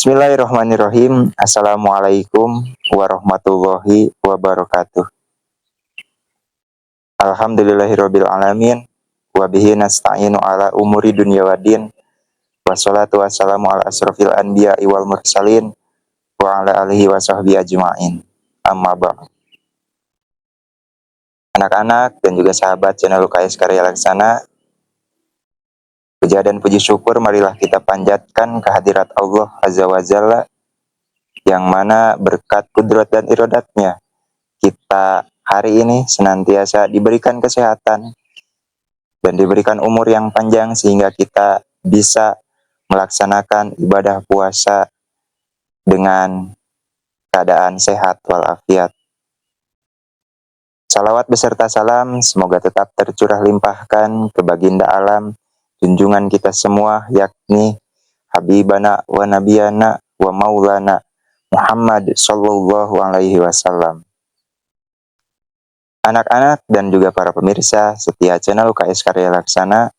Bismillahirrahmanirrahim. Assalamualaikum warahmatullahi wabarakatuh. Alhamdulillahirabbil alamin. Wa bihi nasta'inu ala umuri dunya waddin. Wassalatu wassalamu ala asrofil anbiya'i wal mursalin wa ala alihi wa sahbihi ajma'in. Amma ba'd. Anak-anak dan juga sahabat channel UKS Karya Laksana, puja dan puji syukur marilah kita panjatkan kehadirat Allah Azza wa Jalla, yang mana berkat kudrat dan iradatnya kita hari ini senantiasa diberikan kesehatan dan diberikan umur yang panjang sehingga kita bisa melaksanakan ibadah puasa dengan keadaan sehat walafiat. Salawat beserta salam semoga tetap tercurah limpahkan ke baginda alam, junjungan kita semua, yakni Habibana wa Nabiyana wa Maulana Muhammad sallallahu alaihi wasallam. Anak-anak dan juga para pemirsa setia channel UKS Karya Laksana,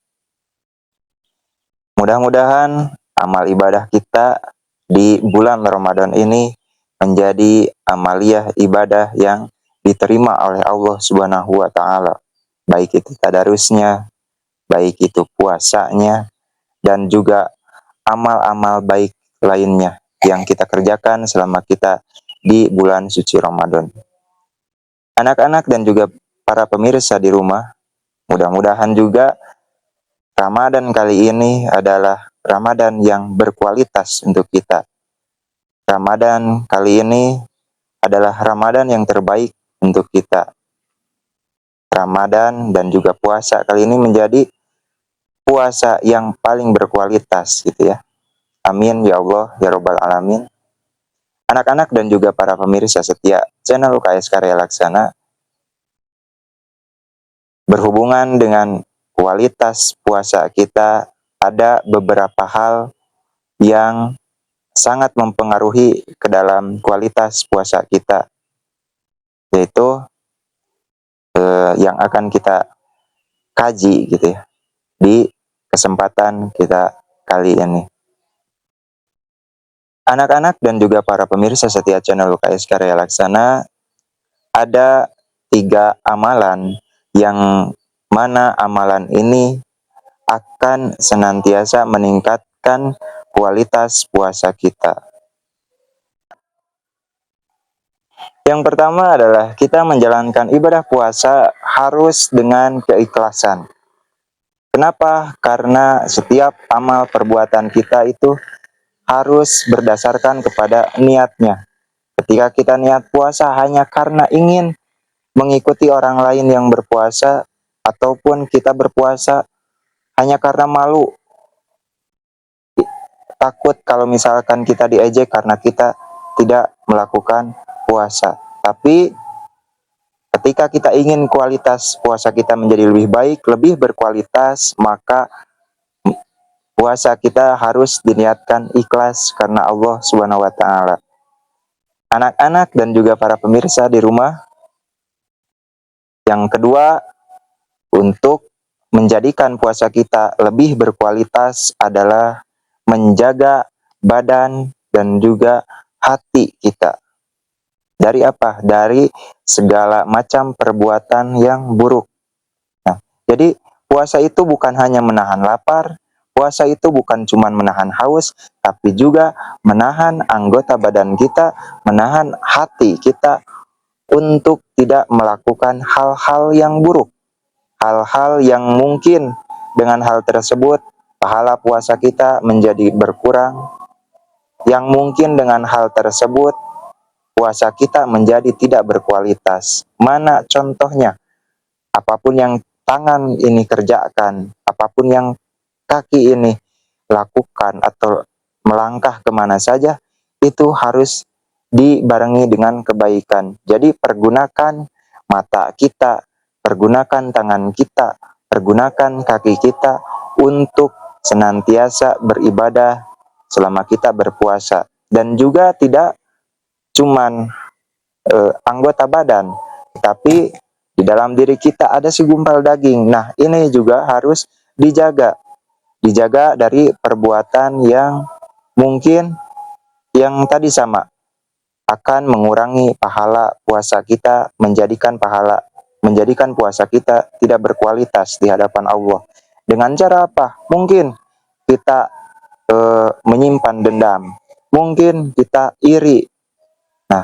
mudah-mudahan amal ibadah kita di bulan Ramadan ini menjadi amaliyah ibadah yang diterima oleh Allah Subhanahu wa taala. Baik itu tadarusnya, baik itu puasanya, dan juga amal-amal baik lainnya yang kita kerjakan selama kita di bulan suci Ramadan. Anak-anak dan juga para pemirsa di rumah, mudah-mudahan juga Ramadan kali ini adalah Ramadan yang berkualitas untuk kita. Ramadan kali ini adalah Ramadan yang terbaik untuk kita. Ramadan dan juga puasa kali ini menjadi puasa yang paling berkualitas gitu ya. Amin ya Allah ya Rabbal Alamin. Anak-anak dan juga para pemirsa setia channel UKS Karya Laksana, berhubungan dengan kualitas puasa kita, ada beberapa hal yang sangat mempengaruhi ke dalam kualitas puasa kita, yaitu yang akan kita kaji gitu ya di kesempatan kita kali ini. Anak-anak dan juga para pemirsa setia channel UKS Karya Laksana, ada 3 amalan yang mana amalan ini akan senantiasa meningkatkan kualitas puasa kita. Yang pertama adalah kita menjalankan ibadah puasa harus dengan keikhlasan. Kenapa? Karena setiap amal perbuatan kita itu harus berdasarkan kepada niatnya. Ketika kita niat puasa hanya karena ingin mengikuti orang lain yang berpuasa, ataupun kita berpuasa hanya karena malu, takut kalau misalkan kita diejek karena kita tidak melakukan puasa. Tapi ketika kita ingin kualitas puasa kita menjadi lebih baik, lebih berkualitas, maka puasa kita harus diniatkan ikhlas karena Allah Subhanahu wa taala. Anak-anak dan juga para pemirsa di rumah, yang kedua, untuk menjadikan puasa kita lebih berkualitas adalah menjaga badan dan juga hati kita. Dari apa? Dari segala macam perbuatan yang buruk. Nah, jadi puasa itu bukan hanya menahan lapar, puasa itu bukan cuma menahan haus, tapi juga menahan anggota badan kita, menahan hati kita untuk tidak melakukan hal-hal yang buruk. Hal-hal yang mungkin dengan hal tersebut pahala puasa kita menjadi berkurang, yang mungkin dengan hal tersebut puasa kita menjadi tidak berkualitas. Mana contohnya? Apapun yang tangan ini kerjakan, apapun yang kaki ini lakukan atau melangkah kemana saja, itu harus dibarengi dengan kebaikan. Jadi pergunakan mata kita, pergunakan tangan kita, pergunakan kaki kita untuk senantiasa beribadah selama kita berpuasa. Dan juga tidak cuman anggota badan, tapi di dalam diri kita ada segumpal daging. Nah, ini juga harus dijaga dari perbuatan yang mungkin yang tadi sama, akan mengurangi pahala puasa kita, menjadikan puasa kita tidak berkualitas di hadapan Allah. Dengan cara apa? Mungkin kita menyimpan dendam, mungkin kita iri. Nah,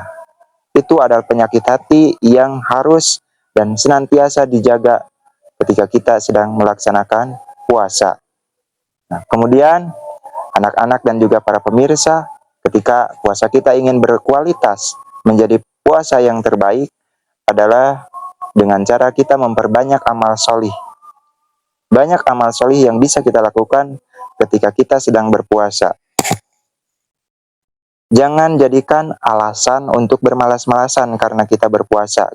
itu adalah penyakit hati yang harus dan senantiasa dijaga ketika kita sedang melaksanakan puasa. Nah, kemudian anak-anak dan juga para pemirsa, ketika puasa kita ingin berkualitas menjadi puasa yang terbaik adalah dengan cara kita memperbanyak amal solih. Banyak amal solih yang bisa kita lakukan ketika kita sedang berpuasa. Jangan jadikan alasan untuk bermalas-malasan karena kita berpuasa.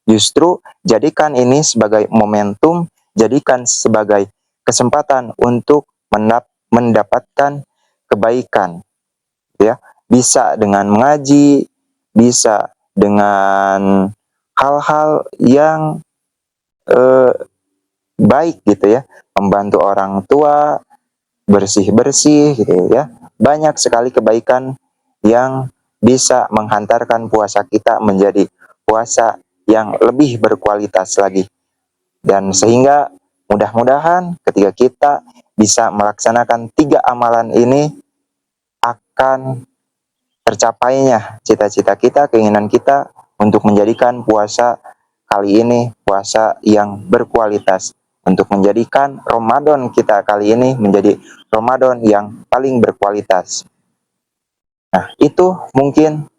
Justru jadikan ini sebagai momentum, jadikan sebagai kesempatan untuk mendapatkan kebaikan. Ya, bisa dengan mengaji, bisa dengan hal-hal yang baik gitu ya, membantu orang tua, bersih-bersih gitu ya. Banyak sekali kebaikan yang bisa menghantarkan puasa kita menjadi puasa yang lebih berkualitas lagi. Dan sehingga mudah-mudahan ketika kita bisa melaksanakan 3 amalan ini akan tercapainya cita-cita kita, keinginan kita untuk menjadikan puasa kali ini puasa yang berkualitas, untuk menjadikan Ramadan kita kali ini menjadi Ramadan yang paling berkualitas. Nah, itu mungkin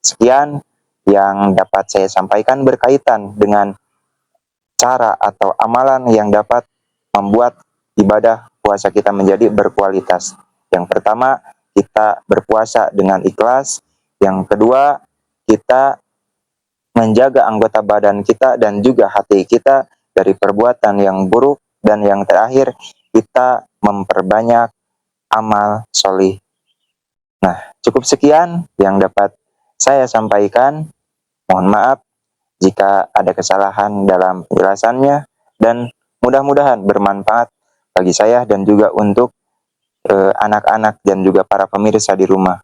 sekian yang dapat saya sampaikan berkaitan dengan cara atau amalan yang dapat membuat ibadah puasa kita menjadi berkualitas. Yang pertama, kita berpuasa dengan ikhlas. Yang kedua, kita menjaga anggota badan kita dan juga hati kita dari perbuatan yang buruk. Dan yang terakhir, kita memperbanyak amal solih. Nah, cukup sekian yang dapat saya sampaikan. Mohon maaf jika ada kesalahan dalam penjelasannya, dan mudah-mudahan bermanfaat bagi saya dan juga untuk anak-anak dan juga para pemirsa di rumah.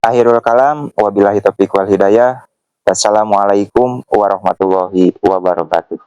Akhirul kalam, wabillahi taufiq wal hidayah. Wassalamualaikum warahmatullahi wabarakatuh.